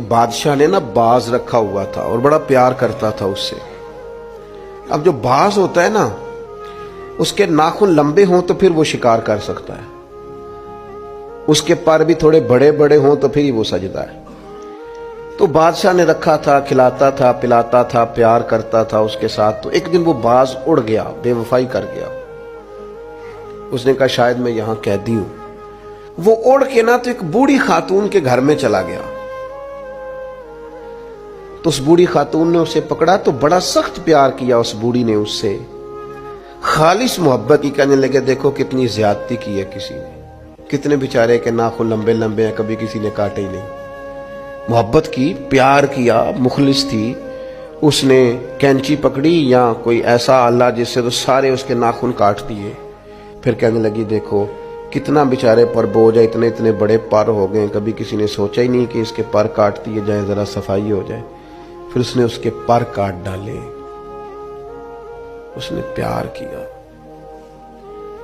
بادشاہ نے نا باز رکھا ہوا تھا اور بڑا پیار کرتا تھا اس سے۔ اب جو باز ہوتا ہے نا، اس کے ناخن لمبے ہوں تو پھر وہ شکار کر سکتا ہے، اس کے پر بھی تھوڑے بڑے بڑے ہوں تو پھر ہی وہ سجدہ ہے۔ تو بادشاہ نے رکھا تھا، کھلاتا تھا، پلاتا تھا، پیار کرتا تھا اس کے ساتھ۔ تو ایک دن وہ باز اڑ گیا، بے وفائی کر گیا۔ اس نے کہا شاید میں یہاں قیدی ہوں۔ وہ اڑ کے نا تو ایک بوڑھی خاتون کے گھر میں چلا گیا۔ تو اس بوڑھی خاتون نے اسے پکڑا تو بڑا سخت پیار کیا اس بوڑھی نے اس سے، خالص محبت کی۔ کہنے لگے دیکھو کتنی زیادتی کی ہے کسی نے، کتنے بیچارے کے ناخن لمبے لمبے ہیں، کبھی کسی نے کاٹے ہی نہیں۔ محبت کی، پیار کیا، مخلص تھی۔ اس نے کینچی پکڑی یا کوئی ایسا آلہ جس سے تو سارے اس کے ناخن کاٹ دیے۔ پھر کہنے لگی دیکھو کتنا بیچارے پر بوجھ ہے، اتنے اتنے بڑے پر ہو گئے، کبھی کسی نے سوچا ہی نہیں کہ اس کے پر کاٹ دیے جائیں، ذرا صفائی ہو جائے۔ پھر اس نے اس کے پر کاٹ ڈالے، اس نے پیار کیا۔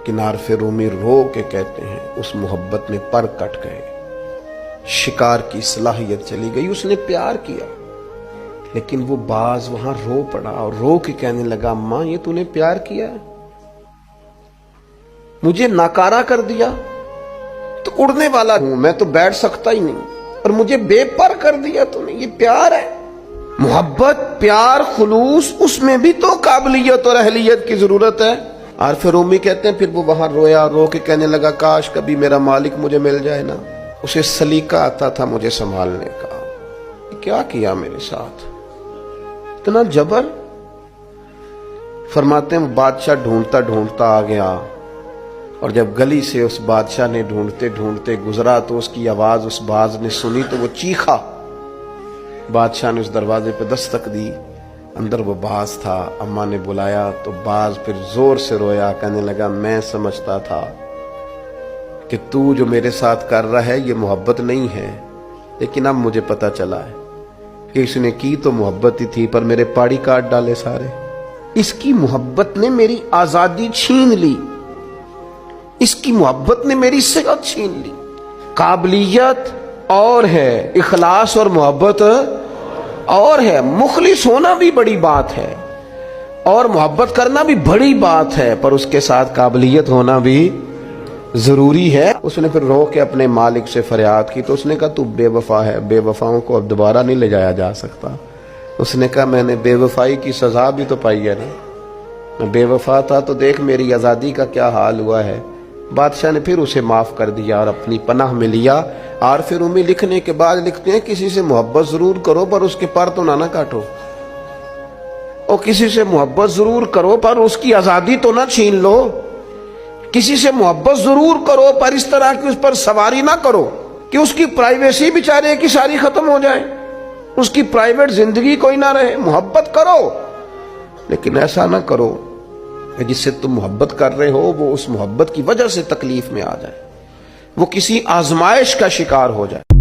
کنارف رومی رو کے کہتے ہیں اس محبت میں پر کٹ گئے، شکار کی صلاحیت چلی گئی۔ اس نے پیار کیا، لیکن وہ باز وہاں رو پڑا اور رو کے کہنے لگا اماں یہ تو نے پیار کیا ہے، مجھے ناکارہ کر دیا، تو اڑنے والا ہوں میں، تو بیٹھ سکتا ہی نہیں، اور مجھے بے پر کر دیا تو نے۔ یہ پیار ہے، محبت، پیار، خلوص، اس میں بھی تو قابلیت اور اہلیت کی ضرورت ہے۔ عارف رومی کہتے ہیں پھر وہ وہاں رویا، رو کے کہنے لگا کاش کبھی میرا مالک مجھے مل جائے نا، اسے سلیقہ آتا تھا مجھے سنبھالنے کا۔ کیا کیا میرے ساتھ، اتنا جبر۔ فرماتے ہیں بادشاہ ڈھونڈتا ڈھونڈتا آ گیا، اور جب گلی سے اس بادشاہ نے ڈھونڈتے ڈھونڈتے گزرا تو اس کی آواز اس باز نے سنی تو وہ چیخا۔ بادشاہ نے اس دروازے پہ دستک دی، اندر وہ باز تھا۔ اماں نے بلایا تو باز پھر زور سے رویا، کہنے لگا میں سمجھتا تھا کہ تو جو میرے ساتھ کر رہا ہے یہ محبت نہیں ہے، لیکن اب مجھے پتا چلا ہے کہ اس نے کی تو محبت ہی تھی، پر میرے پاڑی کاٹ ڈالے سارے۔ اس کی محبت نے میری آزادی چھین لی، اس کی محبت نے میری صحت چھین لی۔ قابلیت اور ہے، اخلاص اور محبت اور ہے، مخلص ہونا بھی بڑی بات ہے اور محبت کرنا بھی بڑی بات ہے، پر اس کے ساتھ قابلیت ہونا بھی ضروری ہے۔ اس نے پھر رو کے اپنے مالک سے فریاد کی تو اس نے کہا تو بے وفا ہے، بے وفاؤں کو اب دوبارہ نہیں لے جایا جا سکتا۔ اس نے کہا میں نے بے وفائی کی سزا بھی تو پائی ہے نا، میں بے وفا تھا تو دیکھ میری آزادی کا کیا حال ہوا ہے۔ بادشاہ نے پھر اسے معاف کر دیا اور اپنی پناہ میں لیا۔ عارف رومی لکھنے کے بعد لکھتے ہیں کسی سے محبت ضرور کرو پر اس کے پر تو نہ کاٹو، اور کسی سے محبت ضرور کرو پر اس کی آزادی تو نہ چھین لو، کسی سے محبت ضرور کرو پر اس طرح کی اس پر سواری نہ کرو کہ اس کی پرائیویسی بیچارے کی ساری ختم ہو جائے، اس کی پرائیویٹ زندگی کوئی نہ رہے۔ محبت کرو لیکن ایسا نہ کرو کہ جس سے تم محبت کر رہے ہو وہ اس محبت کی وجہ سے تکلیف میں آ جائے، وہ کسی آزمائش کا شکار ہو جائے۔